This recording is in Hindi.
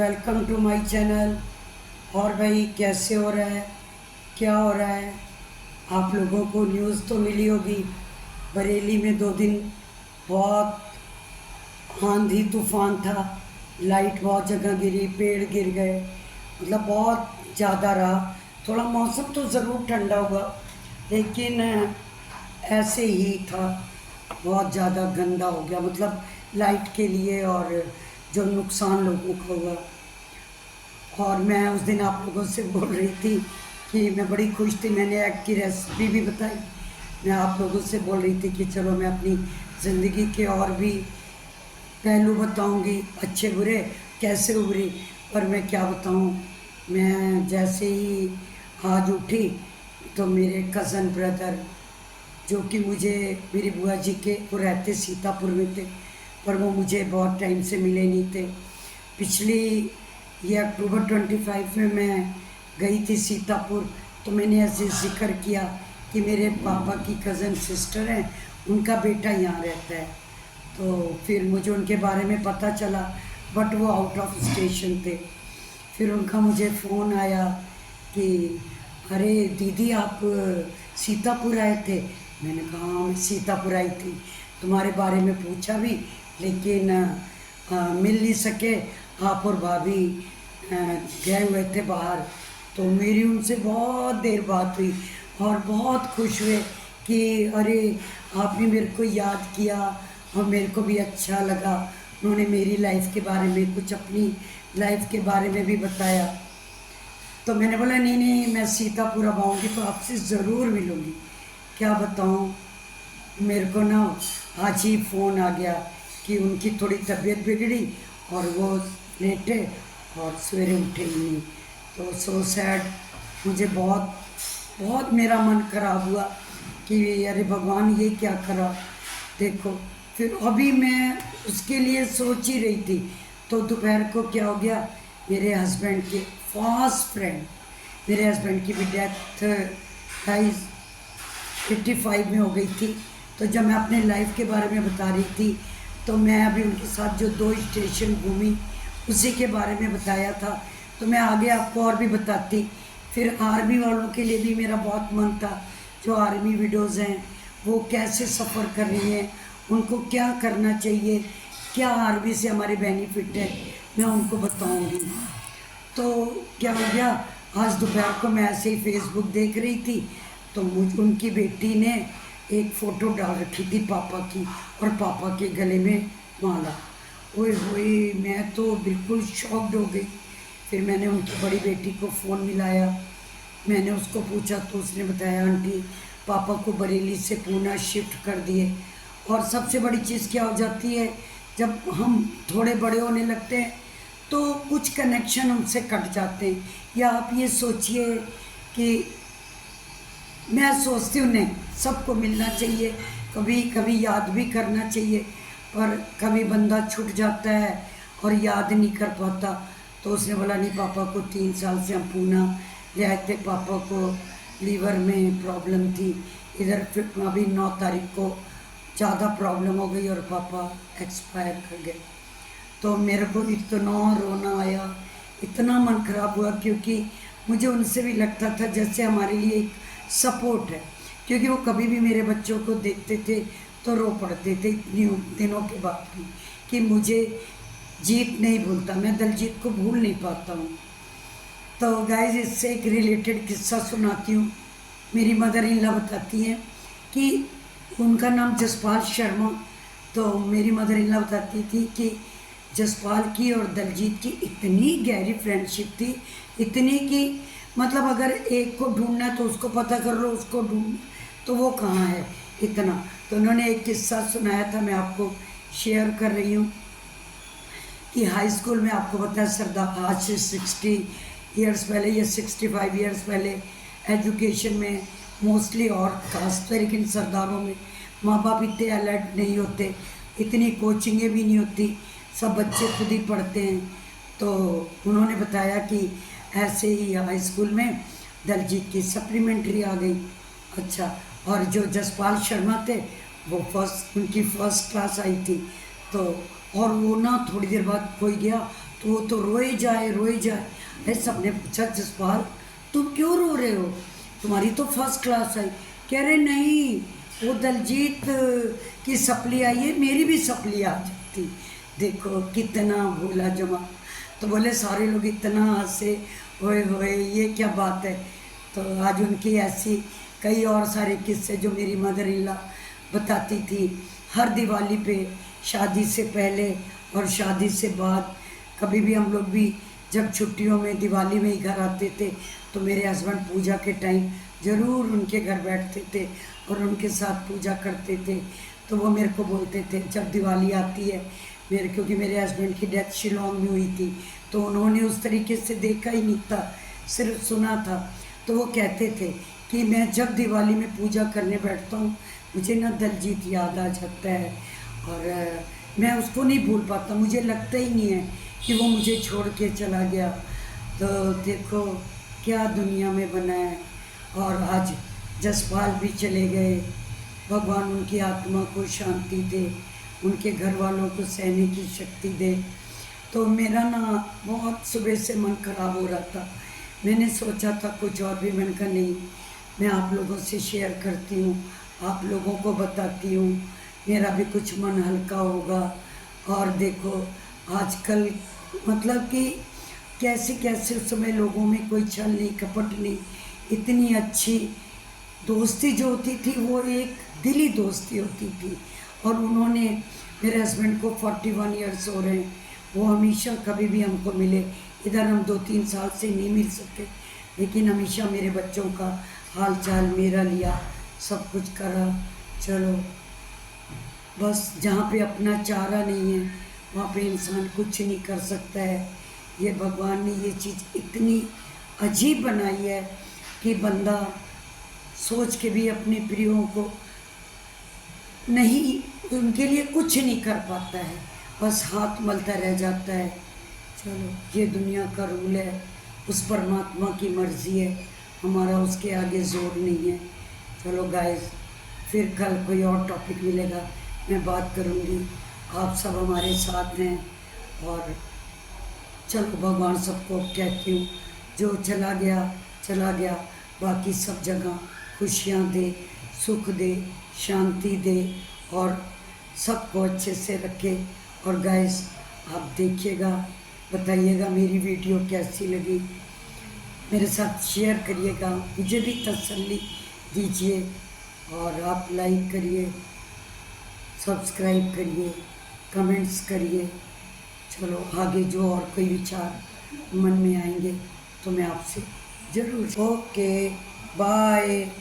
Welcome to my channel. और भाई कैसे हो रहा है, क्या हो रहा है? आप लोगों को न्यूज़ तो मिली होगी, बरेली में 2 दिन बहुत आंधी तूफान था। लाइट बहुत जगह गिरी, पेड़ गिर गए, मतलब बहुत ज़्यादा रहा। थोड़ा मौसम तो ज़रूर ठंडा हुआ, लेकिन ऐसे ही था। बहुत ज़्यादा गंदा हो गया, मतलब लाइट के लिए, और जो नुकसान लोगों को हुआ। और मैं उस दिन आप लोगों से बोल रही थी कि मैं बड़ी खुश थी, मैंने एग की रेसिपी भी बताई। मैं आप लोगों से बोल रही थी कि चलो मैं अपनी ज़िंदगी के और भी पहलू बताऊंगी, अच्छे बुरे कैसे उभरी। पर मैं क्या बताऊं, मैं जैसे ही आज उठी तो मेरे कज़न ब्रदर, जो कि मुझे मेरी बुआ जी के वो रहते सीतापुर में थे, पर वो मुझे बहुत टाइम से मिले नहीं थे। पिछली ये अक्टूबर 25 में मैं गई थी सीतापुर, तो मैंने ऐसे जिक्र किया कि मेरे पापा की कज़न सिस्टर है, उनका बेटा यहाँ रहता है। तो फिर मुझे उनके बारे में पता चला, बट वो आउट ऑफ स्टेशन थे। फिर उनका मुझे फ़ोन आया कि अरे दीदी आप सीतापुर आए थे। मैंने कहा हाँ मैं सीतापुर आई थी, तुम्हारे बारे में पूछा भी, लेकिन मिल नहीं सके। आप और भाभी गए हुए थे बाहर। तो मेरी उनसे बहुत देर बात हुई और बहुत खुश हुए कि अरे आपने मेरे को याद किया, और मेरे को भी अच्छा लगा। उन्होंने मेरी लाइफ के बारे में, कुछ अपनी लाइफ के बारे में भी बताया। तो मैंने बोला नहीं नहीं, मैं सीतापुर अब आऊँगी तो आपसे ज़रूर मिलूँगी। क्या बताऊँ, मेरे को ना आज ही फ़ोन आ गया कि उनकी थोड़ी तबीयत बिगड़ी और वो लेटे और सवेरे उठे ही नहीं। तो सो सैड, मुझे बहुत बहुत मेरा मन खराब हुआ कि अरे भगवान ये क्या करा। देखो, फिर अभी मैं उसके लिए सोच ही रही थी, तो दोपहर को क्या हो गया, मेरे हस्बैंड के फास्ट फ्रेंड, मेरे हस्बैंड की भी डेथ 85 में हो गई थी। तो जब मैं अपने लाइफ के बारे में बता रही थी, तो मैं अभी उनके साथ जो 2 स्टेशन घूमी उसी के बारे में बताया था। तो मैं आगे आपको और भी बताती। फिर आर्मी वालों के लिए भी मेरा बहुत मन था, जो आर्मी विडोज़ हैं वो कैसे सफ़र कर रही हैं, उनको क्या करना चाहिए, क्या आर्मी से हमारे बेनिफिट है, मैं उनको बताऊंगी। तो क्या हो गया, आज दोपहर को मैं ऐसे ही फेसबुक देख रही थी, तो मुझ उनकी बेटी ने एक फ़ोटो डाल रखी थी पापा की, और पापा के गले में माला। ओए होए, मैं तो बिल्कुल शॉक्ड हो गई। फिर मैंने उनकी बड़ी बेटी को फ़ोन मिलाया, मैंने उसको पूछा तो उसने बताया आंटी पापा को बरेली से पूना शिफ्ट कर दिए। और सबसे बड़ी चीज़ क्या हो जाती है, जब हम थोड़े बड़े होने लगते हैं तो कुछ कनेक्शन उनसे कट जाते हैं। या आप ये सोचिए कि मैं सोचती हूँ नहीं, सबको मिलना चाहिए, कभी कभी याद भी करना चाहिए, पर कभी बंदा छूट जाता है और याद नहीं कर पाता। तो उसने बोला नहीं, पापा को 3 साल से हम पूना ले आए थे, पापा को लीवर में प्रॉब्लम थी, इधर फिर अभी 9 तारीख को ज़्यादा प्रॉब्लम हो गई और पापा एक्सपायर कर गए। तो मेरे को इतना रोना आया, इतना मन खराब हुआ, क्योंकि मुझे उनसे भी लगता था जैसे हमारे लिए एक सपोर्ट है। क्योंकि वो कभी भी मेरे बच्चों को देखते थे तो रो पड़ते थे, इतनी दिनों के बाद भी, कि मुझे जीत नहीं भूलता, मैं दलजीत को भूल नहीं पाता हूँ। तो गाइस, इससे एक रिलेटेड किस्सा सुनाती हूँ। मेरी मदर इन लॉ बताती हैं कि उनका नाम जसपाल शर्मा। तो मेरी मदर इन लॉ बताती थी कि जसपाल की और दलजीत की इतनी गहरी फ्रेंडशिप थी, इतनी कि मतलब अगर एक को ढूंढना है तो उसको पता कर लो, उसको ढूंढ तो वो कहाँ है, इतना। तो उन्होंने एक किस्सा सुनाया था, मैं आपको शेयर कर रही हूँ कि हाई स्कूल में, आपको पता है सरदार, आज से 60 ईयर्स पहले या 65 ईयर्स पहले एजुकेशन में मोस्टली और खासकर लेकिन सरदारों में माँ बाप इतने अलर्ट नहीं होते, इतनी कोचिंगें भी नहीं होती, सब बच्चे खुद ही पढ़ते हैं। तो उन्होंने बताया कि ऐसे ही हाई स्कूल में दलजीत की सप्लीमेंट्री आ गई। अच्छा, और जो जसपाल शर्मा थे वो उनकी फर्स्ट क्लास आई थी। तो और वो ना थोड़ी देर बाद कोई गया तो वो तो रोए जाए रोए जाए। है सबने पूछा जसपाल तुम क्यों रो रहे हो, तुम्हारी तो फर्स्ट क्लास आई। कह रहे नहीं, वो दलजीत की सप्ली आई है, मेरी भी सप्ली आ जाती। देखो कितना भोला जमा। तो बोले सारे लोग इतना हंसे, होए ये क्या बात है। तो आज उनकी ऐसी कई और सारे किस्से जो मेरी मदर इन लॉ बताती थी। हर दिवाली पे, शादी से पहले और शादी से बाद, कभी भी हम लोग भी जब छुट्टियों में दिवाली में ही घर आते थे तो मेरे हस्बैंड पूजा के टाइम ज़रूर उनके घर बैठते थे और उनके साथ पूजा करते थे। तो वो मेरे को बोलते थे जब दिवाली आती है मेरे, क्योंकि मेरे हस्बैंड की डेथ शिलोंग में हुई थी तो उन्होंने उस तरीके से देखा ही नहीं था, सिर्फ सुना था। तो वो कहते थे कि मैं जब दिवाली में पूजा करने बैठता हूँ मुझे ना दलजीत याद आ जाता है और मैं उसको नहीं भूल पाता, मुझे लगता ही नहीं है कि वो मुझे छोड़ के चला गया। तो देखो क्या दुनिया में बना है। और आज जसपाल भी चले गए, भगवान उनकी आत्मा को शांति दे, उनके घर वालों को सहने की शक्ति दे। तो मेरा ना बहुत सुबह से मन खराब हो रहा था, मैंने सोचा था कुछ और भी, मैंने कहा नहीं मैं आप लोगों से शेयर करती हूँ, आप लोगों को बताती हूँ, मेरा भी कुछ मन हल्का होगा। और देखो आजकल मतलब कि कैसे कैसे उस समय लोगों में कोई छल नहीं कपट नहीं, इतनी अच्छी दोस्ती जो होती थी वो एक दिली दोस्ती होती थी। और उन्होंने, मेरे हस्बैंड को 41 ईयर्स हो रहे हैं, वो हमेशा कभी भी हमको मिले। इधर हम 2-3 साल से नहीं मिल सके लेकिन हमेशा मेरे बच्चों का हाल चाल मेरा लिया, सब कुछ करा। चलो बस जहाँ पे अपना चारा नहीं है वहाँ पे इंसान कुछ नहीं कर सकता है। ये भगवान ने ये चीज़ इतनी अजीब बनाई है कि बंदा सोच के भी अपने प्रियों को नहीं, उनके लिए कुछ नहीं कर पाता है, बस हाथ मलता रह जाता है। चलो ये दुनिया का रूल है, उस परमात्मा की मर्ज़ी है, हमारा उसके आगे जोर नहीं है। चलो गाइस, फिर कल कोई और टॉपिक मिलेगा, मैं बात करूँगी। आप सब हमारे साथ हैं और चलो भगवान सबको कहती हूँ जो चला गया, बाकी सब जगह खुशियाँ दे, सुख दे, शांति दे और सबको अच्छे से रखे। और गाइस आप देखिएगा, बताइएगा मेरी वीडियो कैसी लगी, मेरे साथ शेयर करिएगा, मुझे भी तसल्ली दीजिए। और आप लाइक करिए, सब्सक्राइब करिए, कमेंट्स करिए। चलो आगे जो और कोई विचार मन में आएंगे तो मैं आपसे ज़रूर। Okay bye.